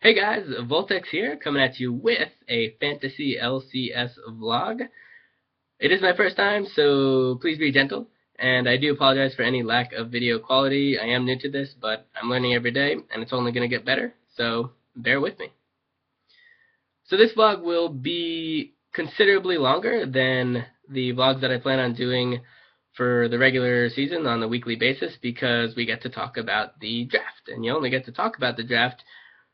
Hey guys, Voltex here, coming at you with a fantasy LCS vlog. It is my first time, so please be gentle, and I do apologize for any lack of video quality. I am new to this, but I'm learning every day, and it's only going to get better, so bear with me. So this vlog will be considerably longer than the vlogs that I plan on doing for the regular season on a weekly basis because we get to talk about the draft, and you only get to talk about the draft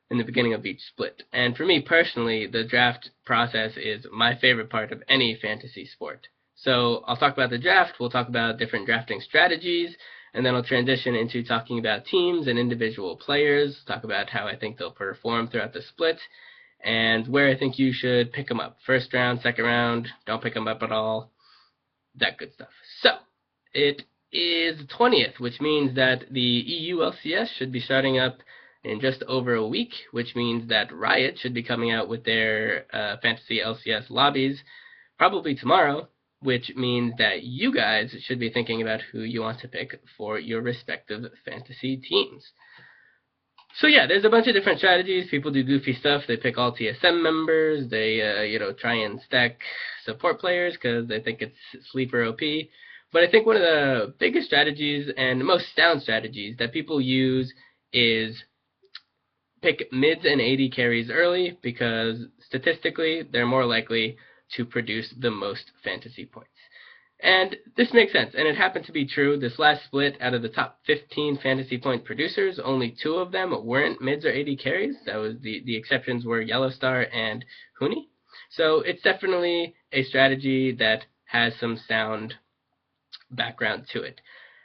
in the beginning of each split. And for me personally, the draft process is my favorite part of any fantasy sport. So I'll talk about the draft, we'll talk about different drafting strategies, and then I'll transition into talking about teams and individual players, talk about how I think they'll perform throughout the split, and where I think you should pick them up. First round, second round, don't pick them up at all, that good stuff. So, it is the 20th, which means that the EU LCS should be starting up in just over a week, which means that Riot should be coming out with their Fantasy LCS lobbies probably tomorrow, which means that you guys should be thinking about who you want to pick for your respective fantasy teams. So yeah, there's a bunch of different strategies. People do goofy stuff. They pick all TSM members. They try and stack support players because they think it's sleeper OP. But I think one of the biggest strategies and most sound strategies that people use is pick mids and AD carries early because statistically they're more likely to produce the most fantasy points. And this makes sense, and it happened to be true. This last split, out of the top 15 fantasy point producers, only 2 of them weren't mids or AD carries. That was the exceptions were Yellowstar and Huni. So it's definitely a strategy that has some sound background to it.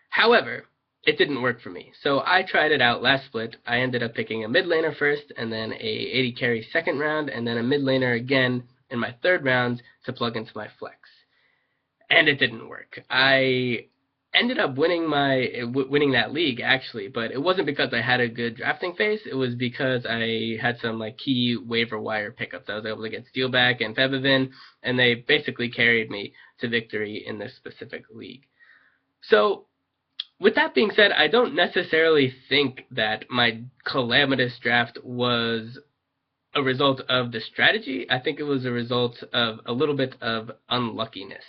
However, it didn't work for me. So I tried it out last split. I ended up picking a mid laner first, and then a AD carry second round, and then a mid laner again in my third round to plug into my flex. And it didn't work. I ended up winning that league actually, but it wasn't because I had a good drafting phase. It was because I had some key waiver wire pickups. I was able to get Steelback and Febivin, and they basically carried me to victory in this specific league. So with that being said, I don't necessarily think that my calamitous draft was a result of the strategy. I think it was a result of a little bit of unluckiness.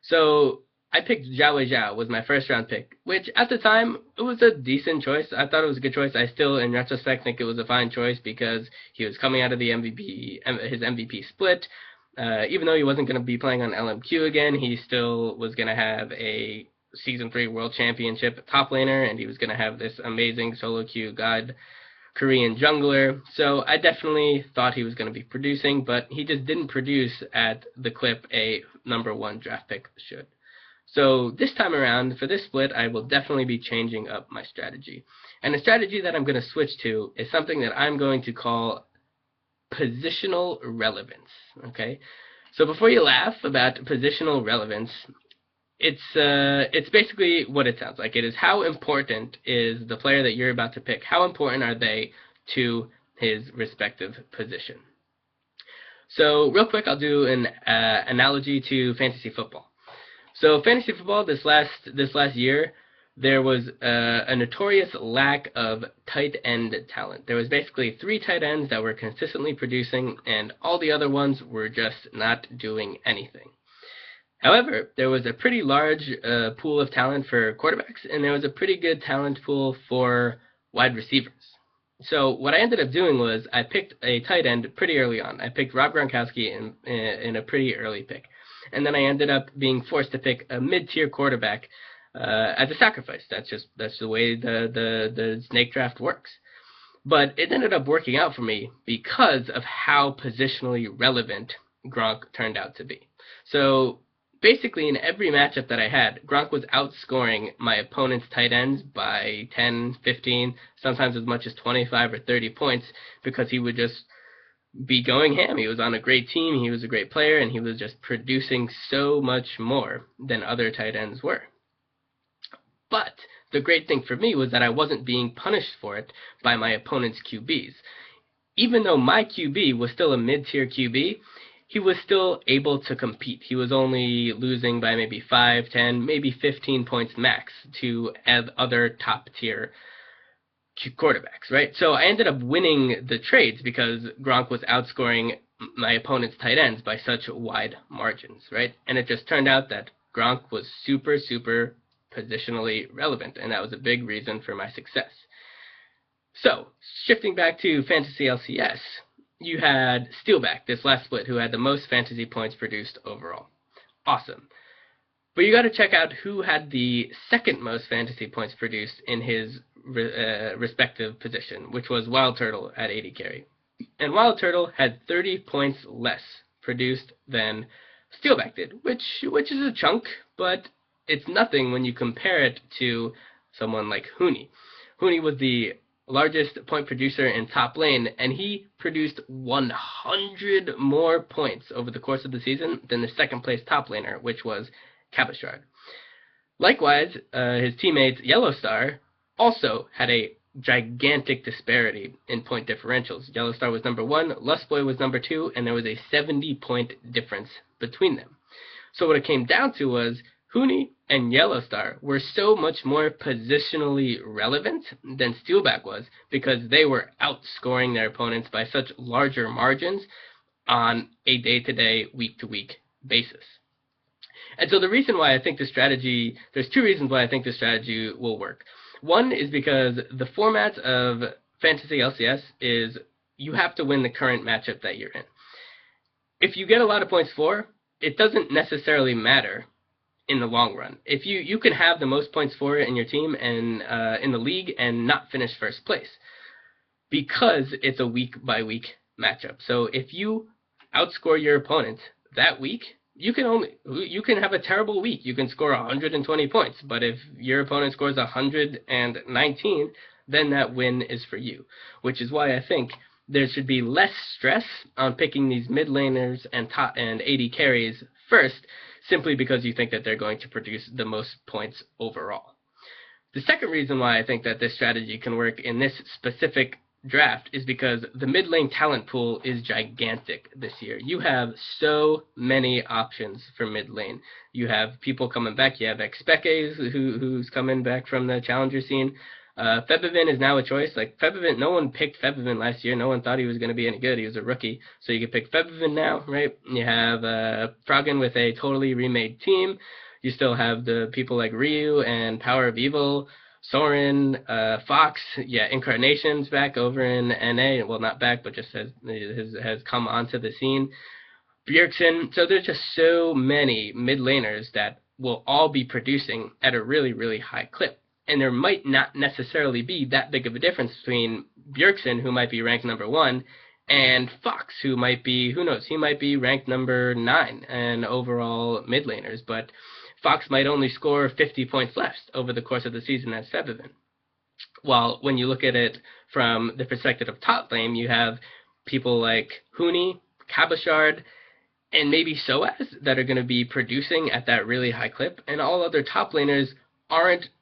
So I picked Zhao Zhao was my first round pick, which at the time it was a decent choice. I thought it was a good choice. I still, in retrospect, think it was a fine choice because he was coming out of the his MVP split. Even though he wasn't going to be playing on LMQ again, he still was going to have a Season 3 World Championship top laner, and he was going to have this amazing solo queue god Korean jungler. So I definitely thought he was going to be producing, but he just didn't produce at the clip a #1 draft pick should. So this time around, for this split, I will definitely be changing up my strategy. And the strategy that I'm going to switch to is something that I'm going to call positional relevance. Okay? So before you laugh about positional relevance, it's basically what it sounds like. It is how important is the player that you're about to pick, how important are they to his respective position. So real quick, I'll do an analogy to fantasy football. So fantasy football this last year, there was a notorious lack of tight end talent. There was basically 3 tight ends that were consistently producing, and all the other ones were just not doing anything. However, there was a pretty large pool of talent for quarterbacks, and there was a pretty good talent pool for wide receivers. So what I ended up doing was I picked a tight end pretty early on. I picked Rob Gronkowski in a pretty early pick. And then I ended up being forced to pick a mid-tier quarterback as a sacrifice. That's the way the snake draft works. But it ended up working out for me because of how positionally relevant Gronk turned out to be. So basically, in every matchup that I had, Gronk was outscoring my opponent's tight ends by 10, 15, sometimes as much as 25 or 30 points because he would just be going ham. He was on a great team, he was a great player, and he was just producing so much more than other tight ends were. But the great thing for me was that I wasn't being punished for it by my opponent's QBs. Even though my QB was still a mid-tier QB, he was still able to compete. He was only losing by maybe 5, 10, maybe 15 points max to other top-tier quarterbacks, right? So I ended up winning the trades because Gronk was outscoring my opponent's tight ends by such wide margins, right? And it just turned out that Gronk was super, super positionally relevant, and that was a big reason for my success. So, shifting back to Fantasy LCS, you had Steelback, this last split, who had the most fantasy points produced overall. Awesome. But you got to check out who had the second most fantasy points produced in his respective position, which was Wild Turtle at 80 carry. And Wild Turtle had 30 points less produced than Steelback did, which is a chunk, but it's nothing when you compare it to someone like Hooney. Hooney was the largest point producer in top lane, and he produced 100 more points over the course of the season than the second place top laner, which was Cabashard. Likewise, his teammates Yellowstar also had a gigantic disparity in point differentials. Yellowstar was number 1, Lustboy was number 2, and there was a 70-point difference between them. So what it came down to was Hooney and Yellowstar were so much more positionally relevant than Steelback was because they were outscoring their opponents by such larger margins on a day-to-day, week-to-week basis. And so the reason why I think this strategy, there's two reasons why I think this strategy will work. One is because the format of Fantasy LCS is you have to win the current matchup that you're in. If you get a lot of points for, it doesn't necessarily matter in the long run. If you can have the most points for in your team and in the league and not finish first place because it's a week-by-week matchup. So if you outscore your opponent that week, you can have a terrible week. You can score 120 points, but if your opponent scores 119, then that win is for you, which is why I think there should be less stress on picking these mid laners and top and AD carries first, simply because you think that they're going to produce the most points overall. The second reason why I think that this strategy can work in this specific draft is because the mid lane talent pool is gigantic this year. You have so many options for mid lane. You have people coming back. You have Expeke who's coming back from the challenger scene. Febivin is now a choice. Like Febivin, no one picked Febivin last year. No one thought he was going to be any good. He was a rookie, so you can pick Febivin now, right? You have Froggen with a totally remade team. You still have the people like Ryu and Power of Evil, Soren, Fox, yeah, Incarnation's back over in NA. Well, not back, but just has come onto the scene. Bjergsen. So there's just so many mid laners that will all be producing at a really, really high clip. And there might not necessarily be that big of a difference between Bjergsen, who might be ranked number 1, and Fox, who might be, who knows, he might be ranked number 9 in overall mid laners, but Fox might only score 50 points less over the course of the season as Febivin. While when you look at it from the perspective of top lane, you have people like Hooney, Cabashard, and maybe Soaz that are going to be producing at that really high clip, and all other top laners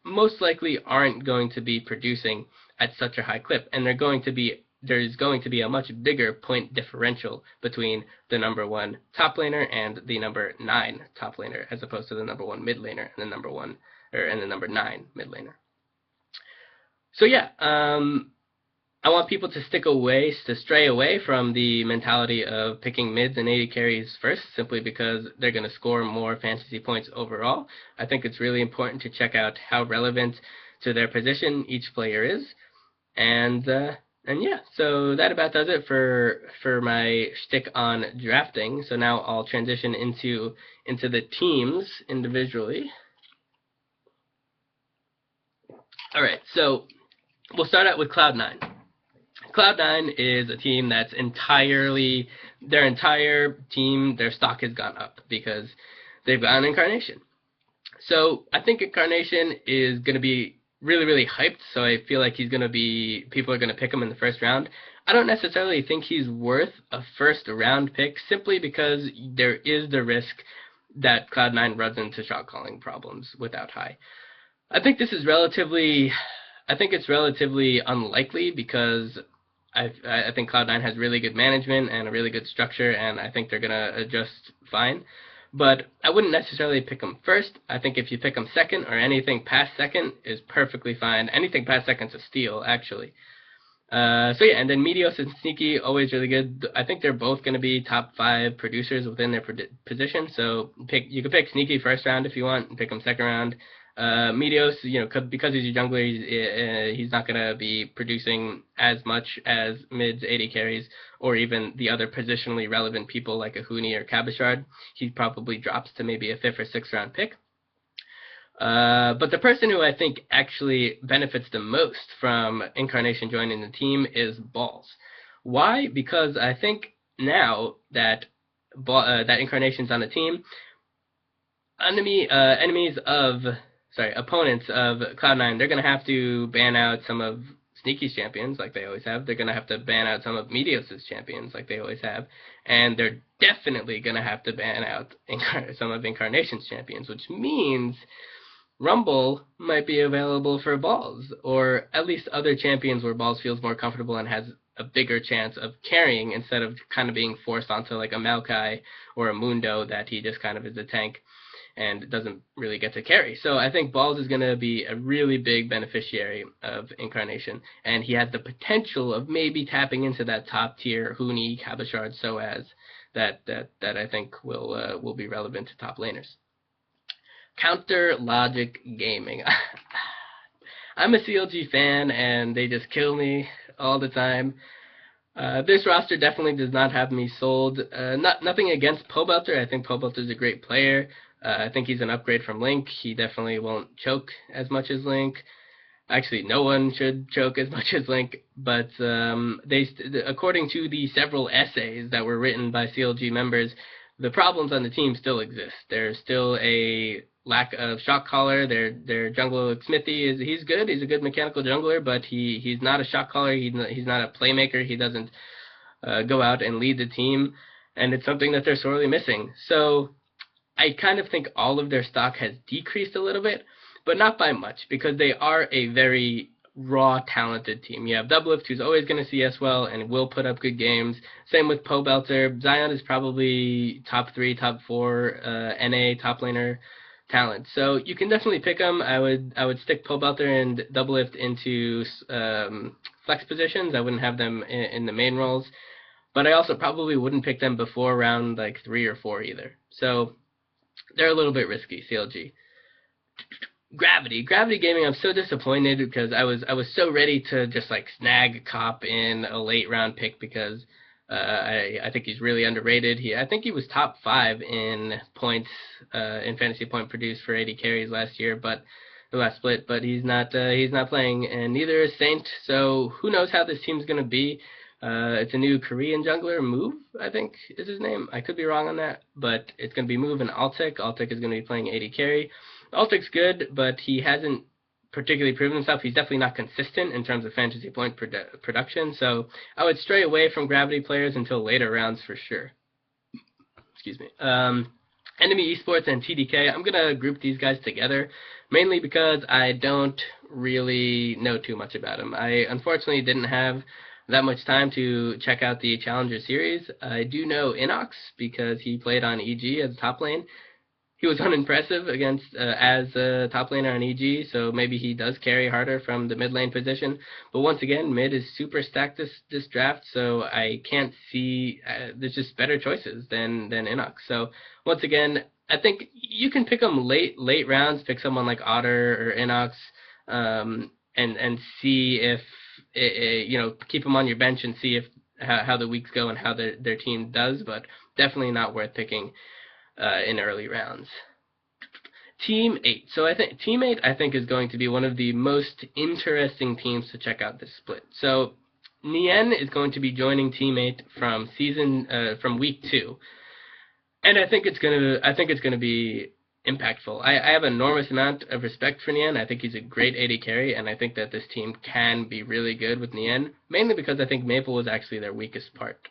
most likely aren't going to be producing at such a high clip, and there's going to be a much bigger point differential between the number 1 top laner and the number 9 top laner, as opposed to the number 1 mid laner and the number 9 mid laner. So yeah, I want people to stray away from the mentality of picking mids and AD carries first, simply because they're going to score more fantasy points overall. I think it's really important to check out how relevant to their position each player is, and yeah, so that about does it for my shtick on drafting. So now I'll transition into the teams individually. All right, so we'll start out with Cloud9. Cloud9 is a team that's their entire team, their stock has gone up because they've gotten Incarnation. So I think Incarnation is going to be really, really hyped, so I feel like people are going to pick him in the first round. I don't necessarily think he's worth a first round pick, simply because there is the risk that Cloud9 runs into shot calling problems without high. I think it's relatively unlikely, because I think Cloud9 has really good management and a really good structure, and I think they're going to adjust fine. but I wouldn't necessarily pick him first. I think if you pick him second, or anything past second is perfectly fine. Anything past second's a steal, actually. So yeah, and then Meteos and Sneaky, always really good. I think they're both going to be top 5 producers within their position. So you could pick Sneaky first round if you want, and pick him second round. Meteos, because he's a jungler, he's not going to be producing as much as mids, AD carries, or even the other positionally relevant people like a Huni or Cabochard. He probably drops to maybe a 5th or 6th round pick. But the person who I think actually benefits the most from Incarnation joining the team is Balls. Why? Because I think now that Incarnation's on the team, opponents of Cloud9, they're going to have to ban out some of Sneaky's champions, like they always have. They're going to have to ban out some of Meteos' champions, like they always have. And they're definitely going to have to ban out some of Incarnation's champions, which means Rumble might be available for Balls, or at least other champions where Balls feels more comfortable and has a bigger chance of carrying, instead of kind of being forced onto like a Maokai or a Mundo that he just kind of is a tank and doesn't really get to carry. So I think Balls is going to be a really big beneficiary of Incarnation, and he has the potential of maybe tapping into that top tier Huni, Cabochard, Soaz that I think will be relevant to top laners. Counter Logic Gaming. I'm a CLG fan, and they just kill me all the time. This roster definitely does not have me sold. Nothing against Pobelter. I think Pobelter's a great player. I think he's an upgrade from Link. He definitely won't choke as much as Link. Actually, no one should choke as much as Link. But according to the several essays that were written by CLG members, the problems on the team still exist. There's still a lack of shot caller. Their jungler Smithy he's good. He's a good mechanical jungler, but he's not a shot caller. He's not a playmaker. He doesn't go out and lead the team, and it's something that they're sorely missing. So I kind of think all of their stock has decreased a little bit, but not by much, because they are a very raw, talented team. You have Doublelift, who's always going to CS well and will put up good games. Same with Pobelter. Zion is probably top 3, top 4 NA top laner talent. So you can definitely pick them. I would stick Pobelter and Doublelift into flex positions. I wouldn't have them in the main roles. But I also probably wouldn't pick them before round like 3 or 4 either. So they're a little bit risky, CLG. Gravity Gaming, I'm so disappointed, because I was so ready to just like snag Cop in a late round pick, because I think he's really underrated. I think he was top 5 in points in fantasy point produced for 80 carries last year, but the last split. But he's not playing, and neither is Saint. So who knows how this team's gonna be? It's a new Korean jungler, Move, I think is his name. I could be wrong on that, but it's gonna be Move and Altic. Altic is gonna be playing 80 carry. Altic's good, but he hasn't particularly proven himself. He's definitely not consistent in terms of fantasy point production, so I would stray away from Gravity players until later rounds for sure. Excuse me. Enemy Esports and TDK, I'm going to group these guys together, mainly because I don't really know too much about them. I unfortunately didn't have that much time to check out the Challenger series. I do know Inox because he played on EG as top lane. He was unimpressive against as a top laner on EG, so maybe he does carry harder from the mid lane position. But once again, mid is super stacked this draft, so I can't see there's just better choices than Inox. So once again, I think you can pick them late rounds, pick someone like Otter or Inox, and see if keep them on your bench and see if how the weeks go and how their team does, but definitely not worth picking in early rounds. Team 8. So I think Team 8 is going to be one of the most interesting teams to check out this split. So Nien is going to be joining Team 8 from week 2, and I think it's gonna be impactful. I have an enormous amount of respect for Nien. I think he's a great AD carry, and I think that this team can be really good with Nien, mainly because I think Maple was actually their weakest part.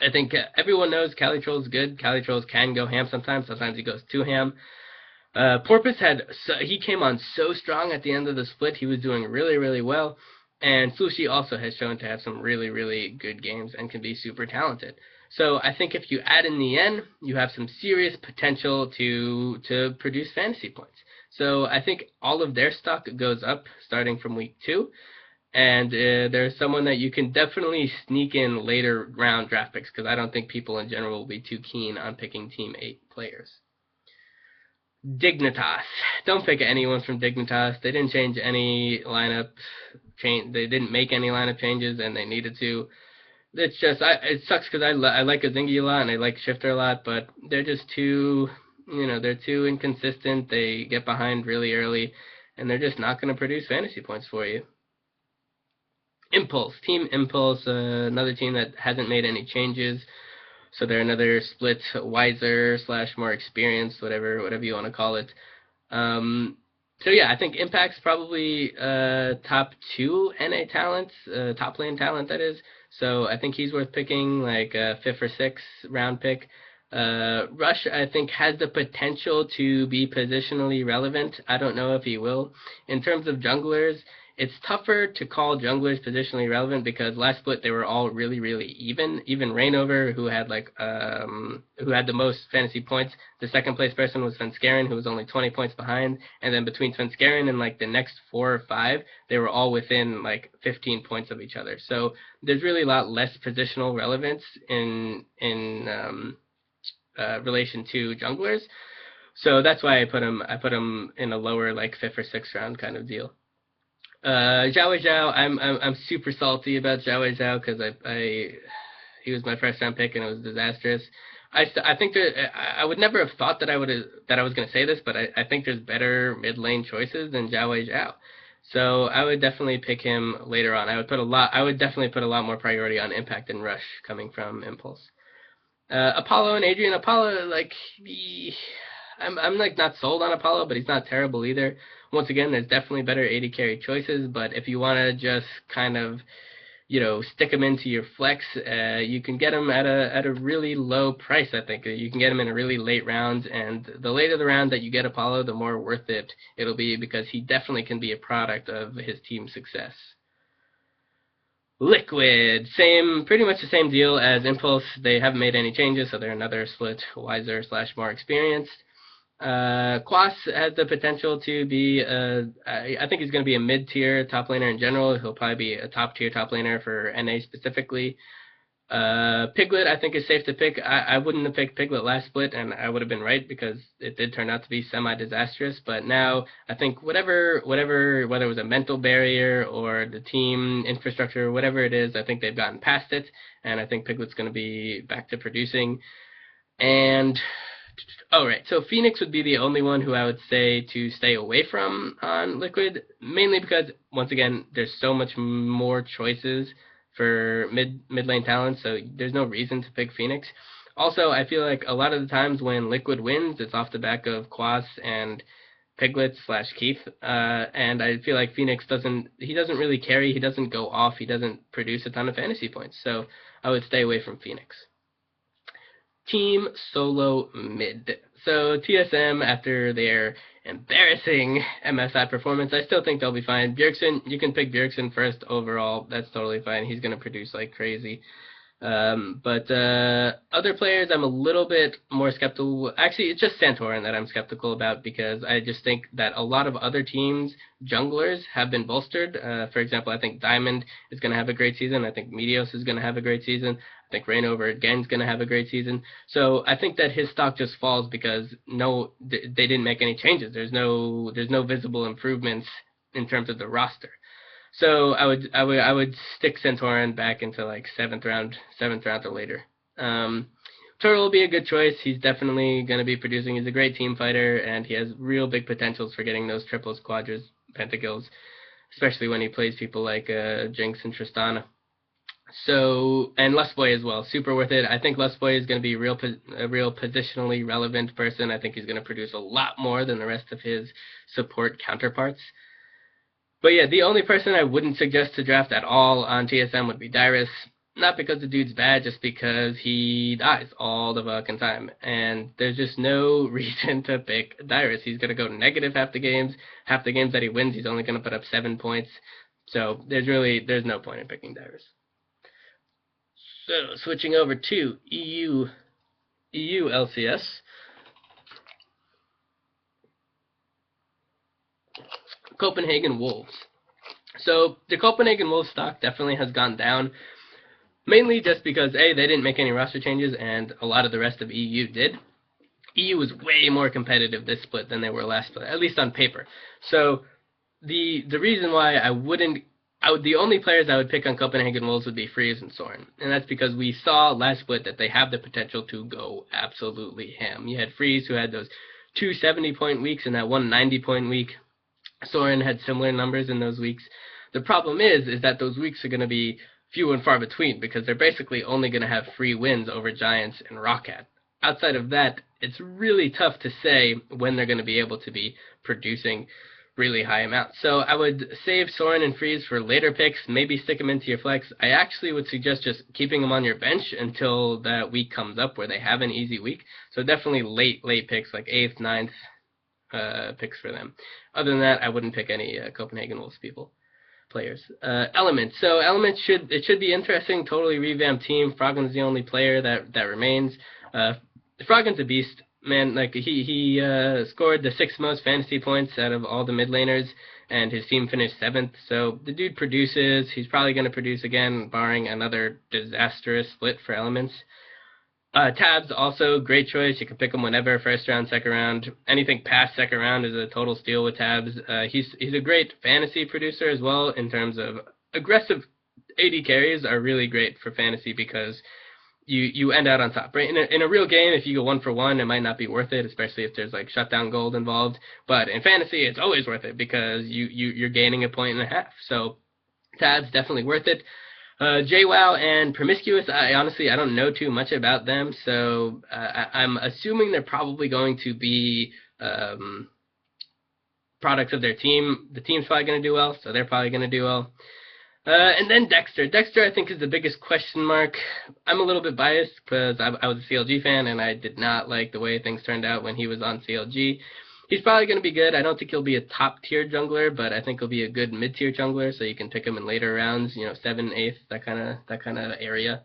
I think everyone knows Calitroll's good. Calitrolls can go ham sometimes. Sometimes he goes too ham. Porpoise he came on so strong at the end of the split. He was doing really, really well. And Flushi also has shown to have some really, really good games and can be super talented. So I think if you add in the N, you have some serious potential to produce fantasy points. So I think all of their stock goes up starting from week 2. And there's someone that you can definitely sneak in later round draft picks, because I don't think people in general will be too keen on picking Team 8 players. Dignitas. Don't pick anyone from Dignitas. They didn't change any lineup They didn't make any lineup changes, and they needed to. It's just it sucks because I like Azingi a lot and I like Shifter a lot, but they're just too they're too inconsistent. They get behind really early, and they're just not going to produce fantasy points for you. Impulse, Team Impulse, another team that hasn't made any changes. So they're another split wiser / more experienced, whatever you want to call it. So yeah, I think Impact's probably top 2 NA talents, top lane talent that is. So I think he's worth picking, like a 5th or 6th round pick. Rush, I think, has the potential to be positionally relevant. I don't know if he will. In terms of junglers, it's tougher to call junglers positionally relevant because last split they were all really, really even. Even Rainover, who had the most fantasy points, the second place person was Svenskeren, who was only 20 points behind. And then between Svenskeren and like the next 4 or 5, they were all within like 15 points of each other. So there's really a lot less positional relevance in relation to junglers. So that's why I put him in a lower, like 5th or 6th round kind of deal. Zhao, I'm super salty about Zhao because he was my first round pick and it was disastrous. I think that I would never have thought that I was going to say this, but I think there's better mid lane choices than Zhao. So I would definitely pick him later on. I would definitely put a lot more priority on Impact and Rush coming from Impulse. Apollo and Adrian. Apollo, I'm like not sold on Apollo, but he's not terrible either. Once again, there's definitely better AD carry choices, but if you want to just kind of, stick him into your flex, you can get him at a really low price. I think you can get him in a really late round, and the later the round that you get Apollo, the more worth it'll be, because he definitely can be a product of his team's success. Liquid, pretty much the same deal as Impulse. They haven't made any changes, so they're another split wiser / more experienced. Quas has the potential to be, I think he's going to be a mid-tier top laner in general. He'll probably be a top-tier top laner for NA specifically. Piglet, I think, is safe to pick. I wouldn't have picked Piglet last split, and I would have been right because it did turn out to be semi-disastrous. But now, I think whether it was a mental barrier or the team infrastructure, whatever it is, I think they've gotten past it, and I think Piglet's going to be back to producing. And so Phoenix would be the only one who I would say to stay away from on Liquid, mainly because, once again, there's so much more choices for mid lane talent, so there's no reason to pick Phoenix. Also, I feel like a lot of the times when Liquid wins, it's off the back of Quas and Piglet / Keith, and I feel like Phoenix doesn't really carry, he doesn't go off, he doesn't produce a ton of fantasy points, so I would stay away from Phoenix. Team Solo Mid. So TSM, after their embarrassing MSI performance, I still think they'll be fine. Bjergsen, you can pick Bjergsen first overall. That's totally fine. He's going to produce like crazy. But other players I'm a little bit more skeptical. Actually, it's just Santorin that I'm skeptical about, because I just think that a lot of other teams' junglers have been bolstered. For example, I think Diamond is going to have a great season. I think Meteos is going to have a great season. I think Rainover again is going to have a great season. So I think that his stock just falls because they didn't make any changes. There's no visible improvements in terms of the roster. So I would stick Santorin back into like 7th round or later. Turtle will be a good choice. He's definitely going to be producing. He's a great team fighter, and he has real big potentials for getting those triples, quadras, pentakills, especially when he plays people like Jinx and Tristana. So, and Lustboy as well, super worth it. I think Lustboy is going to be a real positionally relevant person. I think he's going to produce a lot more than the rest of his support counterparts. But yeah, the only person I wouldn't suggest to draft at all on TSM would be Dyrus. Not because the dude's bad, just because he dies all the fucking time. And there's just no reason to pick Dyrus. He's going to go negative half the games. Half the games that he wins, he's only going to put up 7 points. So there's no point in picking divers. So switching over to EU LCS. Copenhagen Wolves. So the Copenhagen Wolves stock definitely has gone down, mainly just because A, they didn't make any roster changes, and a lot of the rest of EU did. EU was way more competitive this split than they were last split, at least on paper. So the reason why the only players I would pick on Copenhagen Wolves would be Freeze and Soren, and that's because we saw last split that they have the potential to go absolutely ham. You had Freeze, who had those 2 70-point weeks and that 1 90-point week. Soren had similar numbers in those weeks. The problem is that those weeks are going to be few and far between, because they're basically only going to have free wins over Giants and Roccat. Outside of that, it's really tough to say when they're going to be able to be producing really high amounts. So I would save Soren and Freeze for later picks, maybe stick them into your flex. I actually would suggest just keeping them on your bench until that week comes up where they have an easy week. So definitely late picks, like 8th, 9th picks for them. Other than that, I wouldn't pick any Copenhagen Wolves players. Elements. So Elements should be interesting. Totally revamped team. Froggen's the only player that remains. Froggen's a beast, man. Like he scored the 6th most fantasy points out of all the mid laners, and his team finished 7th. So the dude produces. He's probably going to produce again, barring another disastrous split for Elements. Tabs, also great choice. You can pick him whenever, first round, second round. Anything past second round is a total steal with Tabs. He's a great fantasy producer as well, in terms of aggressive AD carries are really great for fantasy because you end out on top, right? In a real game, if you go 1 for 1, it might not be worth it, especially if there's like shutdown gold involved. But in fantasy, it's always worth it because you're gaining a 1.5 points. So Tabs definitely worth it. JWoww and Promiscuous, I honestly don't know too much about them, so I'm assuming they're probably going to be products of their team. The team's probably going to do well, so they're probably going to do well. And then Dexter. Dexter, I think, is the biggest question mark. I'm a little bit biased because I was a CLG fan, and I did not like the way things turned out when he was on CLG. He's probably going to be good. I don't think he'll be a top-tier jungler, but I think he'll be a good mid-tier jungler, so you can pick him in later rounds, 7th, 8th, that kind of area.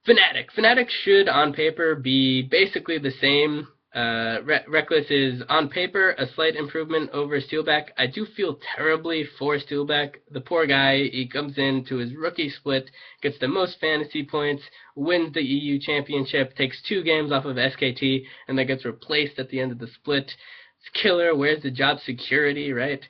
Fnatic. Fnatic should, on paper, be basically the same. Reckless is, on paper, a slight improvement over Steelback. I do feel terribly for Steelback. The poor guy, he comes into his rookie split, gets the most fantasy points, wins the EU championship, takes 2 games off of SKT, and then gets replaced at the end of the split. It's killer. Where's the job security, right?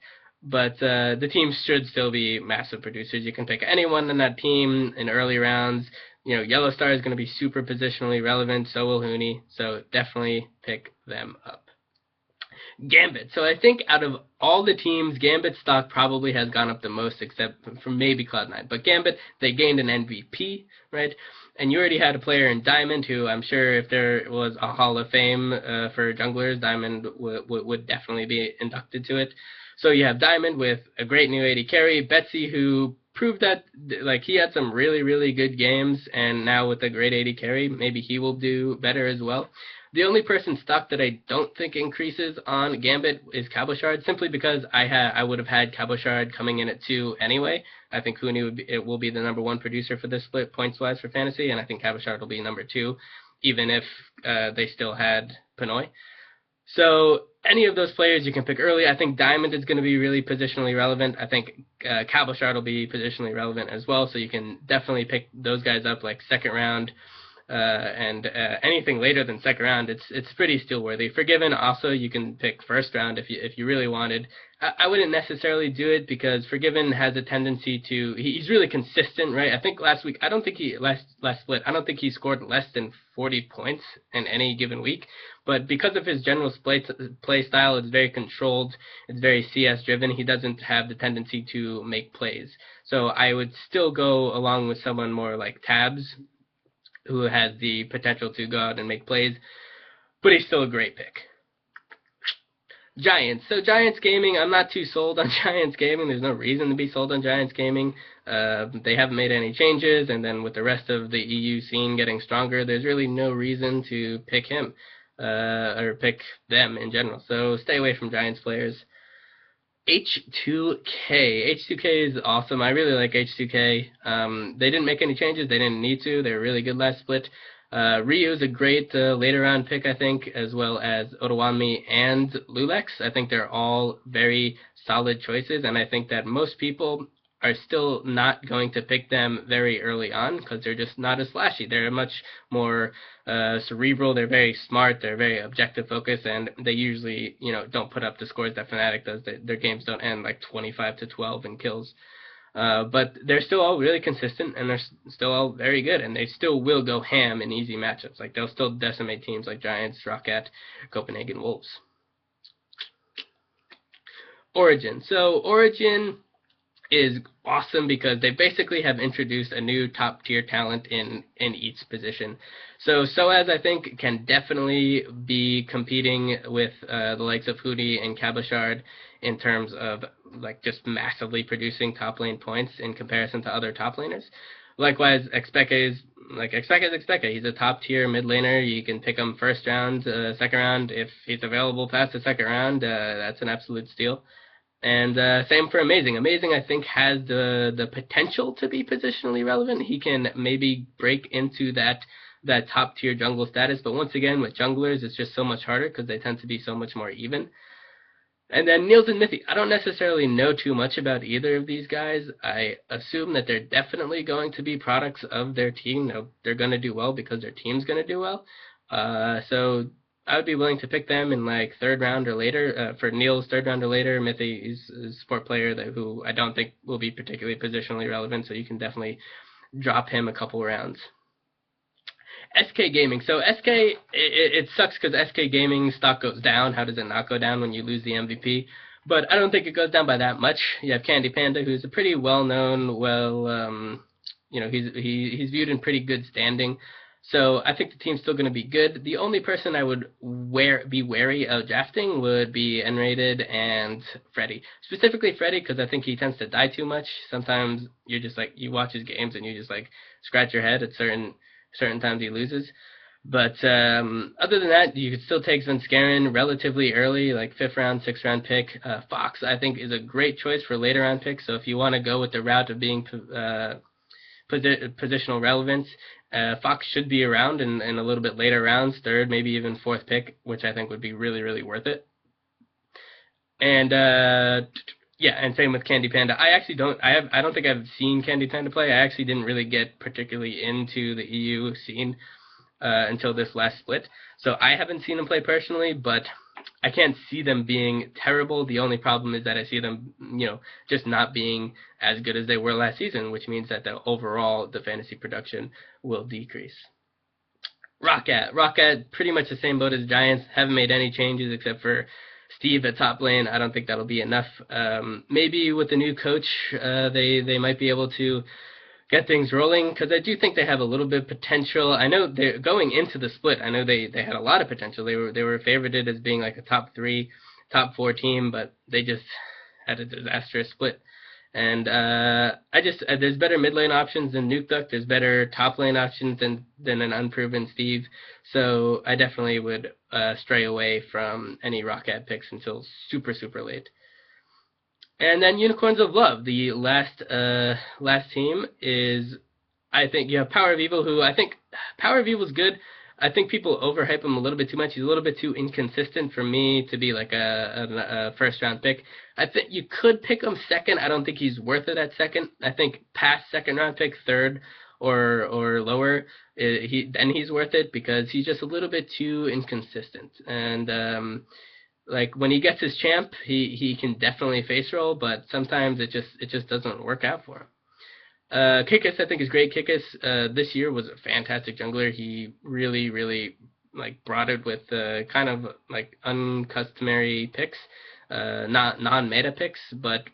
But the team should still be massive producers. You can pick anyone in that team in early rounds. Yellow Star is going to be super positionally relevant, so will Huni, so definitely pick them up. Gambit. So I think out of all the teams, Gambit stock probably has gone up the most, except for maybe Cloud9. But Gambit, they gained an MVP, right? And you already had a player in Diamond who I'm sure if there was a Hall of Fame for junglers, Diamond would definitely be inducted to it. So you have Diamond with a great new AD carry, Betsy, who proved that he had some really good games, and now with a great AD carry, maybe he will do better as well. The only person stock that I don't think increases on Gambit is Cabochard, simply because I would have had Cabochard coming in at 2 anyway. I think Huni will be the number 1 producer for this split points-wise for fantasy, and I think Cabochard will be number 2, even if they still had Pinoy. So any of those players you can pick early. I think Diamond is going to be really positionally relevant. I think Cabochard will be positionally relevant as well, so you can definitely pick those guys up like second round, and anything later than second round, it's pretty steal worthy. Forgiven also you can pick first round if you really wanted. I wouldn't necessarily do it because Forgiven has a tendency to, he's really consistent, right? I think last week, last split, I don't think he scored less than 40 points in any given week. But because of his general play style, it's very controlled, it's very CS driven, he doesn't have the tendency to make plays. So I would still go along with someone more like Tabs, who has the potential to go out and make plays, but he's still a great pick. Giants. So Giants Gaming, I'm not too sold on Giants Gaming. There's no reason to be sold on Giants Gaming. They haven't made any changes, and then with the rest of the EU scene getting stronger, there's really no reason to pick him, or pick them in general. So stay away from Giants players. H2K. H2K is awesome. I really like H2K. They didn't make any changes. They didn't need to. They were really good last split. Ryu is a great later round pick, I think, as well as Otawami and Lulex. I think they're all very solid choices, and I think that most people are still not going to pick them very early on because they're just not as flashy. They're much more cerebral. They're very smart. They're very objective focused, and they usually, don't put up the scores that Fnatic does. Their games don't end like 25-12 in kills. But they're still all really consistent, and they're still all very good, and they still will go ham in easy matchups. Like, they'll still decimate teams like Giants, Roccat, Copenhagen Wolves. Origin. So Origin is awesome because they basically have introduced a new top tier talent in each position. So Soaz, I think, can definitely be competing with the likes of Hootie and Cabashard in terms of like just massively producing top lane points in comparison to other top laners. Likewise, Expecka is Expecka. He's a top tier mid laner. You can pick him first round, second round. If he's available past the second round, that's an absolute steal. And same for Amazing. Amazing, I think, has the potential to be positionally relevant. He can maybe break into that top tier jungle status, but once again, with junglers, it's just so much harder because they tend to be so much more even. And then Niels and Mithy. I don't necessarily know too much about either of these guys. I assume that they're definitely going to be products of their team. They're going to do well because their team's going to do well. So I would be willing to pick them in like third round or later. For Niels, third round or later. Mithy is a support player who I don't think will be particularly positionally relevant, so you can definitely drop him a couple rounds. SK Gaming. So SK, it sucks because SK Gaming stock goes down. How does it not go down when you lose the MVP? But I don't think it goes down by that much. You have Candy Panda, who's a pretty well-known, he's viewed in pretty good standing. So I think the team's still going to be good. The only person I would be wary of drafting would be N-Rated and Freddy. Specifically Freddy, because I think he tends to die too much. Sometimes you're just like, you watch his games and you just like scratch your head at certain times he loses. But other than that, you could still take Svenskeren relatively early, like 5th round, 6th round pick. Fox, I think, is a great choice for later round pick. So if you want to go with the route of being positional relevance, Fox should be around in a little bit later rounds, 3rd, maybe even 4th pick, which I think would be really, really worth it. And yeah, and same with Candy Panda. I don't think I've seen Candy Panda play. I actually didn't really get particularly into the EU scene until this last split. So I haven't seen them play personally, but I can't see them being terrible. The only problem is that I see them, just not being as good as they were last season, which means that the fantasy production will decrease. Roccat, pretty much the same boat as Giants. Haven't made any changes except for Steve at top lane. I don't think that'll be enough. Maybe with the new coach, they might be able to get things rolling, because I do think they have a little bit of potential. I know they're going into the split. I know they had a lot of potential. They were favorited as being like a top 3, top 4 team, but they just had a disastrous split. And there's better mid lane options than Nukeduck. There's better top lane options than an unproven Steve. So I definitely would stray away from any Roccat picks until super, super late. And then Unicorns of Love, the last team is, I think, you have Power of Evil, who I think Power of Evil is good. I think people overhype him a little bit too much. He's a little bit too inconsistent for me to be like a first round pick. I think you could pick him second. I don't think he's worth it at second. I think past second round pick, third or lower, he's worth it, because he's just a little bit too inconsistent. And like when he gets his champ, he can definitely face roll, but sometimes it just doesn't work out for him. Kikis, I think, is great. Kikis this year was a fantastic jungler. He really, really like brought it with kind of like uncustomary picks, not non-meta picks, but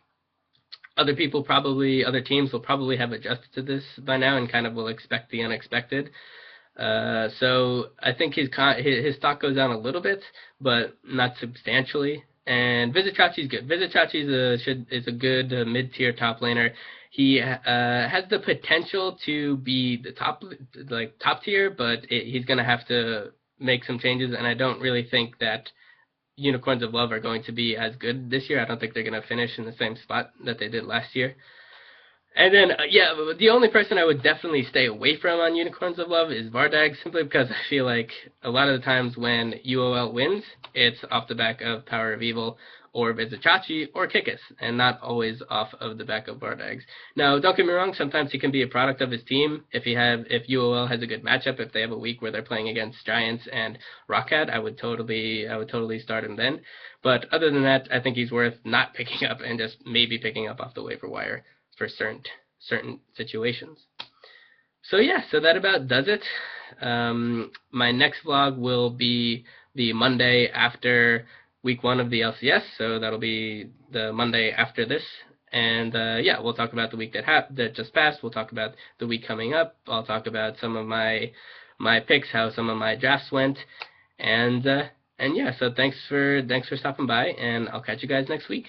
other teams will probably have adjusted to this by now and kind of will expect the unexpected. So I think his stock goes down a little bit, but not substantially. And Vizitrachi's good. Vizitrachi is a good mid-tier top laner. He has the potential to be the top tier, but he's gonna have to make some changes. And I don't really think that Unicorns of Love are going to be as good this year. I don't think they're going to finish in the same spot that they did last year. And then, yeah, the only person I would definitely stay away from on Unicorns of Love is Vardag, simply because I feel like a lot of the times when UOL wins, it's off the back of Power of Evil, or Vizichachi, or Kikis, and not always off of the back of Vardags. Now, don't get me wrong, sometimes he can be a product of his team. If UOL has a good matchup, if they have a week where they're playing against Giants and Rockcat, I would totally start him then. But other than that, I think he's worth not picking up and just maybe picking up off the waiver wire for certain situations. So yeah, so that about does it. My next vlog will be the Monday after week 1 of the LCS, so that'll be the Monday after this. And yeah, we'll talk about the week that just passed. We'll talk about the week coming up. I'll talk about some of my picks, how some of my drafts went, and yeah. So thanks for stopping by, and I'll catch you guys next week.